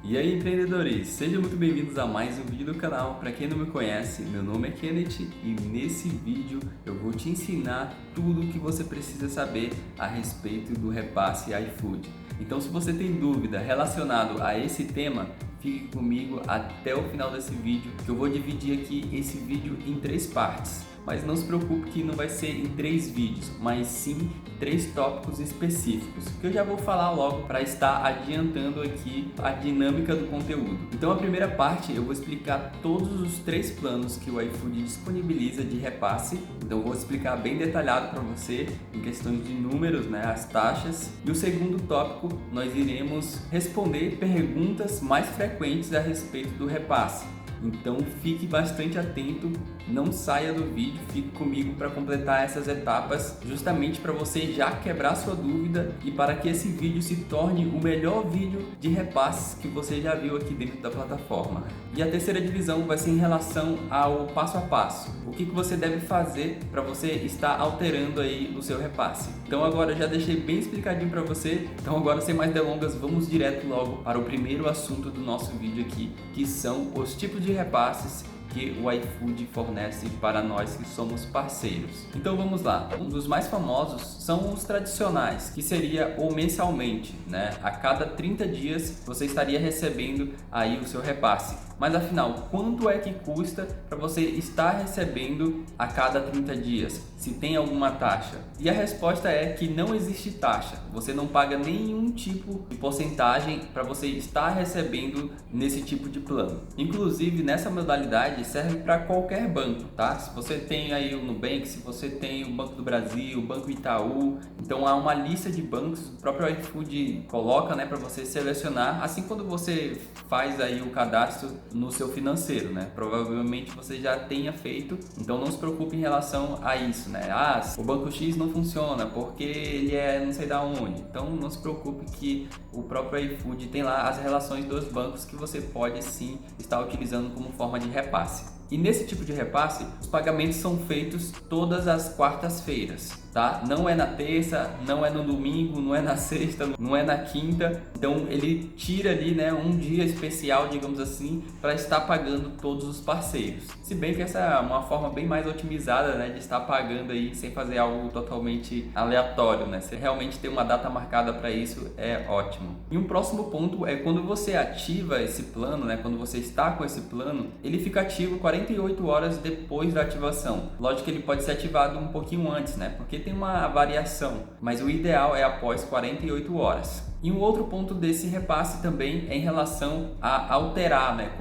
E aí, empreendedores, sejam muito bem-vindos a mais um vídeo do canal. Para quem não me conhece, meu nome é Kenneth e nesse vídeo eu vou te ensinar tudo o que você precisa saber a respeito do repasse iFood. Então, se você tem dúvida relacionado a esse tema, fique comigo até o final desse vídeo, que eu vou dividir aqui esse vídeo em 3 partes. Mas não se preocupe que não vai ser em 3 vídeos, mas sim 3 tópicos específicos, que eu já vou falar logo para estar adiantando aqui a dinâmica do conteúdo. Então a primeira parte eu vou explicar todos os 3 planos que o iFood disponibiliza de repasse. Então eu vou explicar bem detalhado para você em questões de números, né, as taxas. E o segundo tópico nós iremos responder perguntas mais frequentes a respeito do repasse. Então fique bastante atento, não saia do vídeo, fique comigo para completar essas etapas, justamente para você já quebrar sua dúvida e para que esse vídeo se torne o melhor vídeo de repasses que você já viu aqui dentro da plataforma. E a terceira divisão vai ser em relação ao passo a passo, o que você deve fazer para você estar alterando aí o seu repasse. Então agora eu já deixei bem explicadinho para você, então agora sem mais delongas vamos direto logo para o primeiro assunto do nosso vídeo aqui, que são os tipos de repasses que o iFood fornece para nós que somos parceiros. Então vamos lá. Um dos mais famosos são os tradicionais, que seria o mensalmente, né? A cada 30 dias você estaria recebendo aí o seu repasse. Mas afinal, quanto é que custa para você estar recebendo a cada 30 dias? Se tem alguma taxa? E a resposta é que não existe taxa. Você não paga nenhum tipo de porcentagem para você estar recebendo nesse tipo de plano. Inclusive, nessa modalidade serve para qualquer banco, tá? Se você tem aí o Nubank, se você tem o Banco do Brasil, o Banco Itaú, então há uma lista de bancos, o próprio iFood coloca, né, para você selecionar, assim quando você faz aí o cadastro no seu financeiro, né? Provavelmente você já tenha feito, então não se preocupe em relação a isso, né? Ah, o banco X não funciona porque ele é não sei da onde. Então não se preocupe que o próprio iFood tem lá as relações dos bancos que você pode sim estar utilizando como forma de repasse. E nesse tipo de repasse, os pagamentos são feitos todas as quartas-feiras, tá? Não é na terça, não é no domingo, não é na sexta, não é na quinta. Então ele tira ali, né, um dia especial, digamos assim, para estar pagando todos os parceiros. Se bem que essa é uma forma bem mais otimizada, né, de estar pagando aí sem fazer algo totalmente aleatório, né? Se realmente tem uma data marcada para isso, é ótimo. E um próximo ponto é quando você ativa esse plano, né, quando você está com esse plano, ele fica ativo 48 horas depois da ativação. Lógico que ele pode ser ativado um pouquinho antes, né? Porque tem uma variação, mas o ideal é após 48 horas. E um outro ponto desse repasse também é em relação a alterar, né?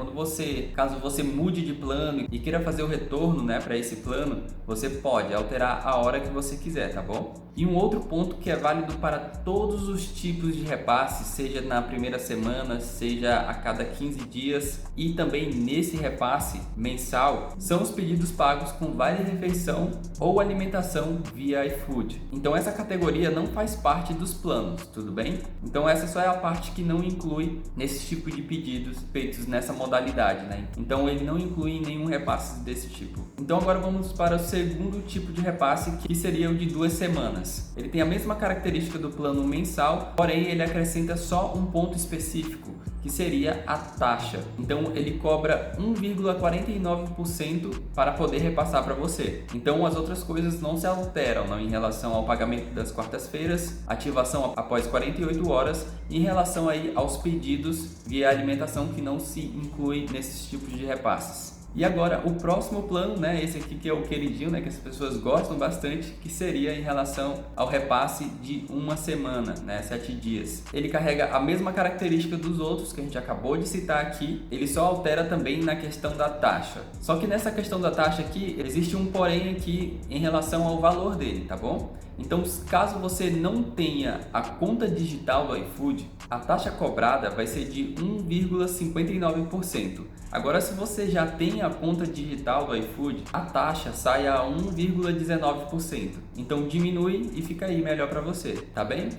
Caso você mude de plano e queira fazer o retorno, né, para esse plano, você pode alterar a hora que você quiser, tá bom? E um outro ponto que é válido para todos os tipos de repasse, seja na primeira semana, seja a cada 15 dias e também nesse repasse mensal, são os pedidos pagos com vale-refeição ou alimentação via iFood. Então essa categoria não faz parte dos planos, tudo bem? Então essa só é a parte que não inclui nesse tipo de pedidos feitos nessa modalidade, né? Então ele não inclui nenhum repasse desse tipo. Então agora vamos para o segundo tipo de repasse, que seria o de 2 semanas. Ele tem a mesma característica do plano mensal, porém ele acrescenta só um ponto específico, que seria a taxa. Então ele cobra 1,49% para poder repassar para você. Então as outras coisas não se alteram, não, em relação ao pagamento das quartas-feiras, ativação após 48 horas, e em relação aí aos pedidos via alimentação, que não se inclui nesses tipos de repasses. E agora o próximo plano, né, esse aqui que é o queridinho, né, que as pessoas gostam bastante, que seria em relação ao repasse de 1 semana, né, 7 dias. Ele carrega a mesma característica dos outros que a gente acabou de citar aqui, ele só altera também na questão da taxa. Só que nessa questão da taxa aqui, existe um porém aqui em relação ao valor dele, tá bom? Então, caso você não tenha a conta digital do iFood, a taxa cobrada vai ser de 1,59%. Agora, se você já tem a conta digital do iFood, a taxa sai a 1,19%. Então, diminui e fica aí melhor para você, tá bem?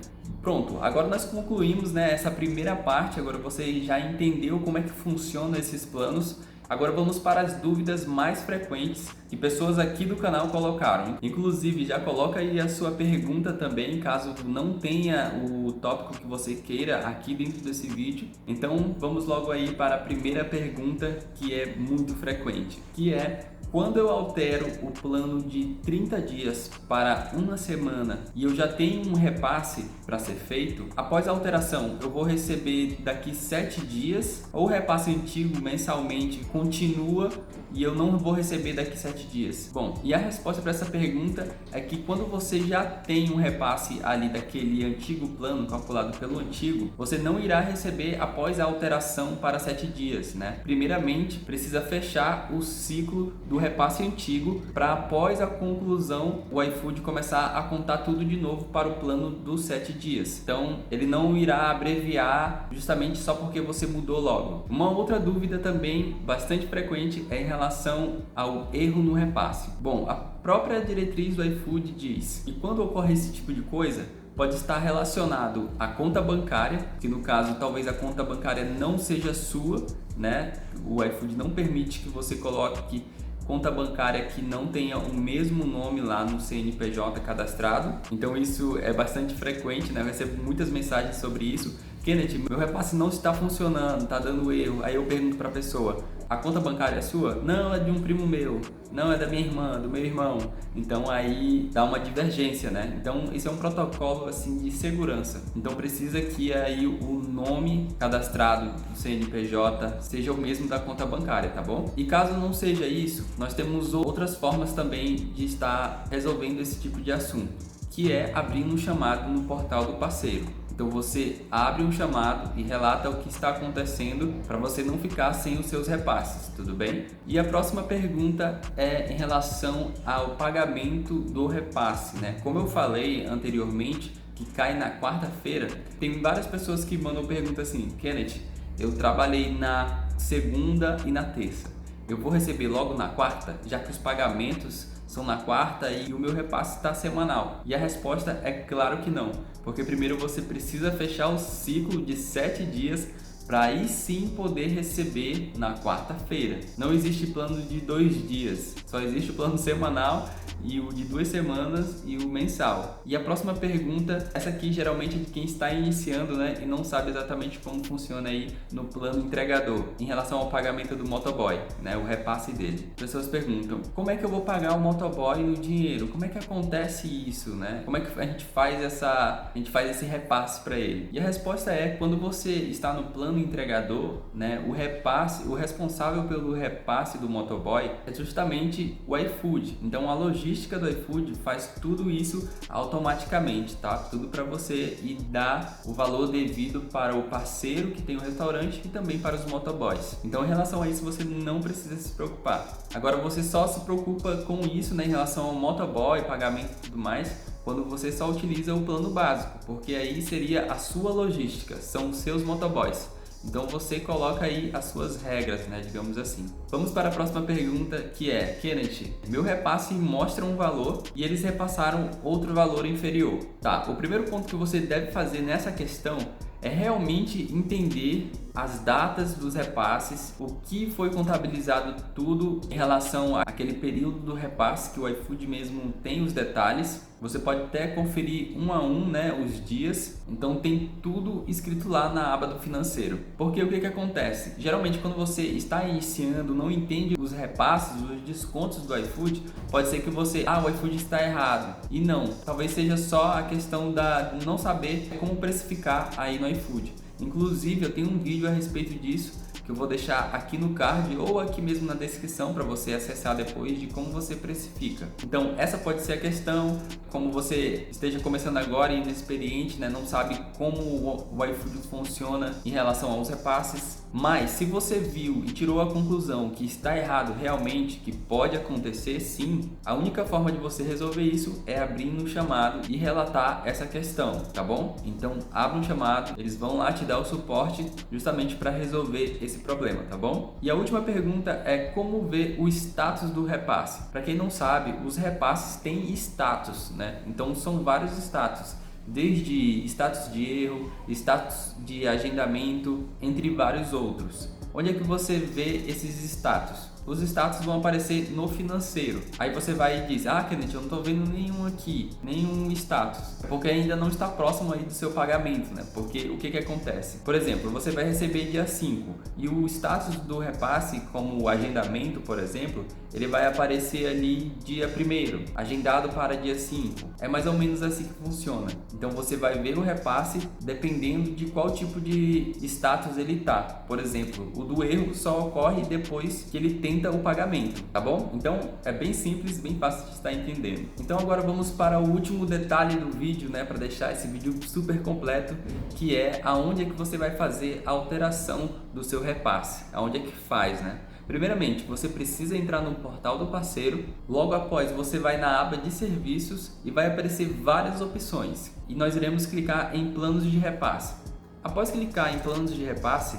Pronto, agora nós concluímos, né, essa primeira parte. Agora você já entendeu como é que funcionam esses planos. Agora vamos para as dúvidas mais frequentes que pessoas aqui do canal colocaram. Inclusive, já coloca aí a sua pergunta também, caso não tenha o tópico que você queira aqui dentro desse vídeo. Então, vamos logo aí para a primeira pergunta, que é muito frequente, que é: quando eu altero o plano de 30 dias para uma semana e eu já tenho um repasse para ser feito, após a alteração eu vou receber daqui 7 dias ou o repasse antigo mensalmente continua e eu não vou receber daqui 7 dias? Bom, e a resposta para essa pergunta é que quando você já tem um repasse ali daquele antigo plano calculado pelo antigo, você não irá receber após a alteração para 7 dias, né? Primeiramente, precisa fechar o ciclo do repasse antigo para após a conclusão o iFood começar a contar tudo de novo para o plano dos 7 dias. Então, ele não irá abreviar justamente só porque você mudou logo. Uma outra dúvida também bastante frequente é em relação ao erro no repasse. Bom, a própria diretriz do iFood diz que quando ocorre esse tipo de coisa, pode estar relacionado à conta bancária, que no caso talvez a conta bancária não seja sua, né? O iFood não permite que você coloque conta bancária que não tenha o mesmo nome lá no CNPJ cadastrado. Então isso é bastante frequente, né? Eu recebo muitas mensagens sobre isso. Kenneth, meu repasse não está funcionando, está dando erro. Aí eu pergunto para a pessoa: a conta bancária é sua? Não, é de um primo meu. Não, é da minha irmã, do meu irmão. Então aí dá uma divergência, né? Então isso é um protocolo assim de segurança. Então precisa que aí o nome cadastrado do CNPJ seja o mesmo da conta bancária, tá bom? E caso não seja isso, nós temos outras formas também de estar resolvendo esse tipo de assunto, que é abrindo um chamado no portal do parceiro. Então você abre um chamado e relata o que está acontecendo para você não ficar sem os seus repasses, tudo bem? E a próxima pergunta é em relação ao pagamento do repasse, né? Como eu falei anteriormente, que cai na quarta-feira, tem várias pessoas que mandam pergunta assim: Kenneth, eu trabalhei na segunda e na terça, eu vou receber logo na quarta, já que os pagamentos são na quarta e o meu repasse está semanal? E a resposta é claro que não, porque primeiro você precisa fechar o ciclo de 7 dias para aí sim poder receber na quarta-feira. Não existe plano de 2 dias, só existe o plano semanal e o de 2 semanas e o mensal. E a próxima pergunta, essa aqui geralmente é de quem está iniciando, né, e não sabe exatamente como funciona aí no plano entregador, em relação ao pagamento do motoboy, né, o repasse dele. As pessoas perguntam: como é que eu vou pagar o motoboy no dinheiro? Como é que acontece isso, né? Como é que a gente faz esse repasse para ele? E a resposta é: quando você está no plano entregador, né, o responsável pelo repasse do motoboy é justamente o iFood. Então a logística do iFood faz tudo isso automaticamente, tá? Tudo para você e dar o valor devido para o parceiro que tem o restaurante e também para os motoboys. Então em relação a isso você não precisa se preocupar. Agora você só se preocupa com isso, né, em relação ao motoboy, pagamento e tudo mais, quando você só utiliza o plano básico, porque aí seria a sua logística, são os seus motoboys. Então você coloca aí as suas regras, né, digamos assim. Vamos para a próxima pergunta, que é: Kenneth, meu repasse mostra um valor e eles repassaram outro valor inferior. Tá, o primeiro ponto que você deve fazer nessa questão é realmente entender as datas dos repasses, o que foi contabilizado tudo em relação àquele período do repasse, que o iFood mesmo tem os detalhes. Você pode até conferir um a um, né, os dias. Então tem tudo escrito lá na aba do financeiro. Porque o que acontece? Geralmente quando você está iniciando, não entende os repasses, os descontos do iFood, pode ser que você, o iFood está errado. E não, talvez seja só a questão de não saber como precificar aí no iFood. Inclusive eu tenho um vídeo a respeito disso que eu vou deixar aqui no card ou aqui mesmo na descrição para você acessar depois, de como você precifica. Então essa pode ser a questão, como você esteja começando agora e inexperiente, né, não sabe como o iFood funciona em relação aos repasses. Mas se você viu e tirou a conclusão que está errado realmente, que pode acontecer sim, a única forma de você resolver isso é abrir um chamado e relatar essa questão, tá bom? Então abre um chamado, eles vão lá te dar o suporte justamente para resolver esse problema, tá bom? E a última pergunta é: como ver o status do repasse? Para quem não sabe, os repasses têm status, né? Então são vários status, desde status de erro, status de agendamento, entre vários outros. Onde é que você vê esses status? Os status vão aparecer no financeiro. Aí você vai e diz, Kenneth, eu não estou vendo nenhum aqui, nenhum status, porque ainda não está próximo aí do seu pagamento, né? Porque o que acontece? Por exemplo, você vai receber dia 5 e o status do repasse, como o agendamento, por exemplo, ele vai aparecer ali dia 1º, agendado para dia 5. É mais ou menos assim que funciona. Então você vai ver o repasse dependendo de qual tipo de status ele tá. Por exemplo, o do erro só ocorre depois que ele tenta o pagamento, tá bom? Então é bem simples, bem fácil de estar entendendo. Então agora vamos para o último detalhe do vídeo, né, para deixar esse vídeo super completo, que é aonde é que você vai fazer a alteração do seu repasse, aonde é que faz, né? Primeiramente, você precisa entrar no portal do parceiro. Logo após, você vai na aba de serviços e vai aparecer várias opções. E nós iremos clicar em planos de repasse. Após clicar em planos de repasse,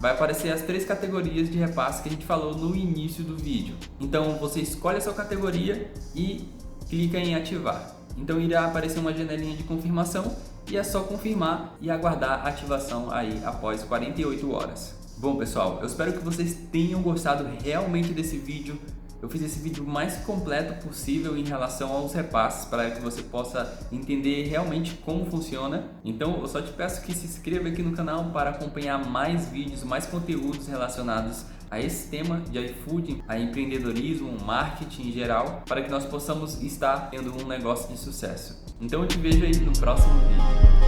vai aparecer as 3 categorias de repasse que a gente falou no início do vídeo. Então você escolhe a sua categoria e clica em ativar. Então irá aparecer uma janelinha de confirmação e é só confirmar e aguardar a ativação aí após 48 horas. Bom pessoal, eu espero que vocês tenham gostado realmente desse vídeo. Eu fiz esse vídeo mais completo possível em relação aos repasses para que você possa entender realmente como funciona. Então eu só te peço que se inscreva aqui no canal para acompanhar mais vídeos, mais conteúdos relacionados a esse tema de iFood, a empreendedorismo, marketing em geral, para que nós possamos estar tendo um negócio de sucesso. Então eu te vejo aí no próximo vídeo.